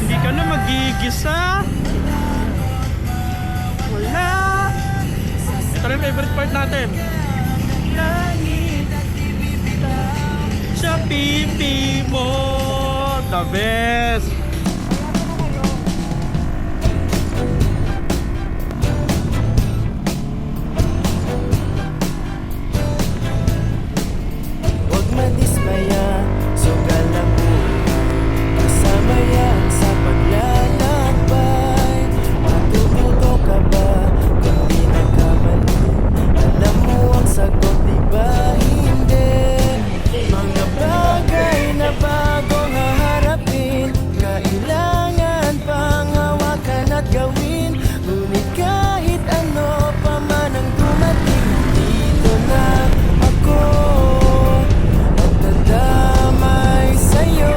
Hindi ka na magigisa. Wala. Ito rin favorite part natin. Sa pipi mo. The best. Huwag madismaya, sugal na buhay. Kasama yan sa paglalakbay. Matututo ka ba kung di nagkamali? Alam mo ang sagot, di ba hindi? Mga bagay na bagong haharapin, kailangan pang hawakan at gawin. Ngunit kahit ano pa man ang dumating, dito na ako at dadamay sa'yo.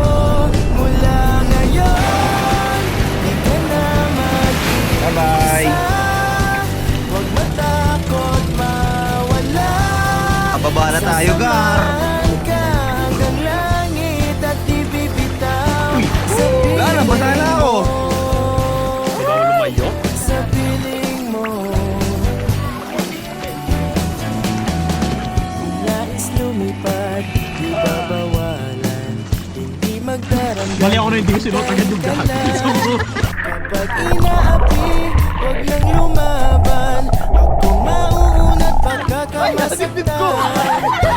Mula ngayon, di ka na mag-iisa. Bye-bye. Huwag matakot mawala. Pababa na tayo, Gar. Samahan ka hanggang langit at di bibitaw. Sa Wala na, basa na ako. Ikaw lumayo. Sa piling mo, nais lumipad, di babawalan, hindi magdaramdam. Mali ako na hindi ko sinuot agad yung gag. Kapag inaapi, huwag nang lumaban. Ako mauunat pagkakamasaktan.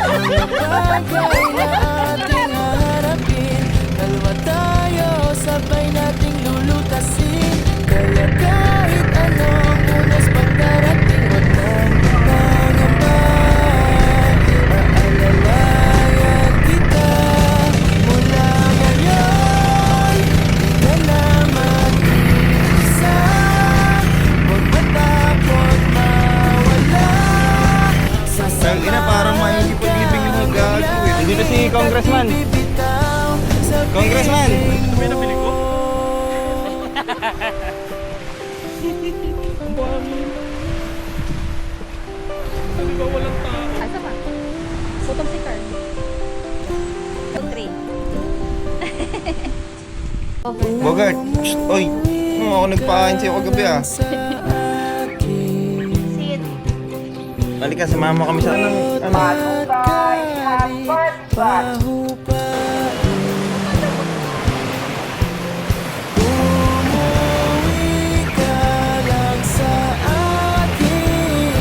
Mga bagay na ating haharapin, dalawa tayo, sabay nating lulutasin. Kaya kahit anong unas pagdarating, huwag nang pangamba. Aalalayan kita mula ngayon. Di ka na mag-iisa. Huwag matakot mawala. Tangina, parang maikipag-ibig yung mga gago eh. Nandito si Congressman. Congressman! May nabili ko. Ang bami. Ano ba walang tao? Asa pa? Bottom sticker. Three. Bogart, shh, oy. Ako nagpakain sa'yo kagabi ah. Sit. Halika, samahan mo kami sa ano. Umuwi ka lang sa akin.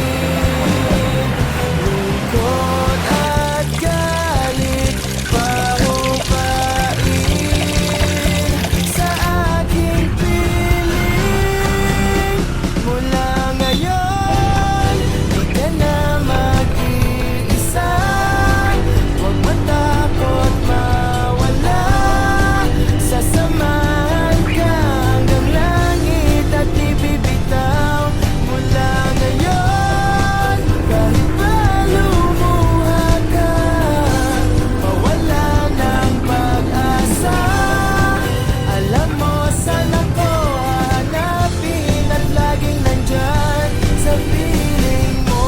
Lungkot at galit pahupain sa aking piling. Mula ngayon, di ka na mag-iisa. Huwag matakot mawala. Sasamahan ka hanggang langit at di bibitaw. Mula ngayon, kahit pa lumuha ka, mawala ng pag-asa. Alam mo saan ako hahanapin at laging nandyan sa piling mo.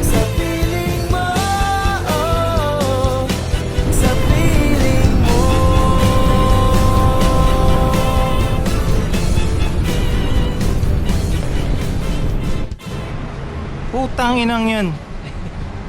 Sa piling mo, sa piling mo. Putang inang yan.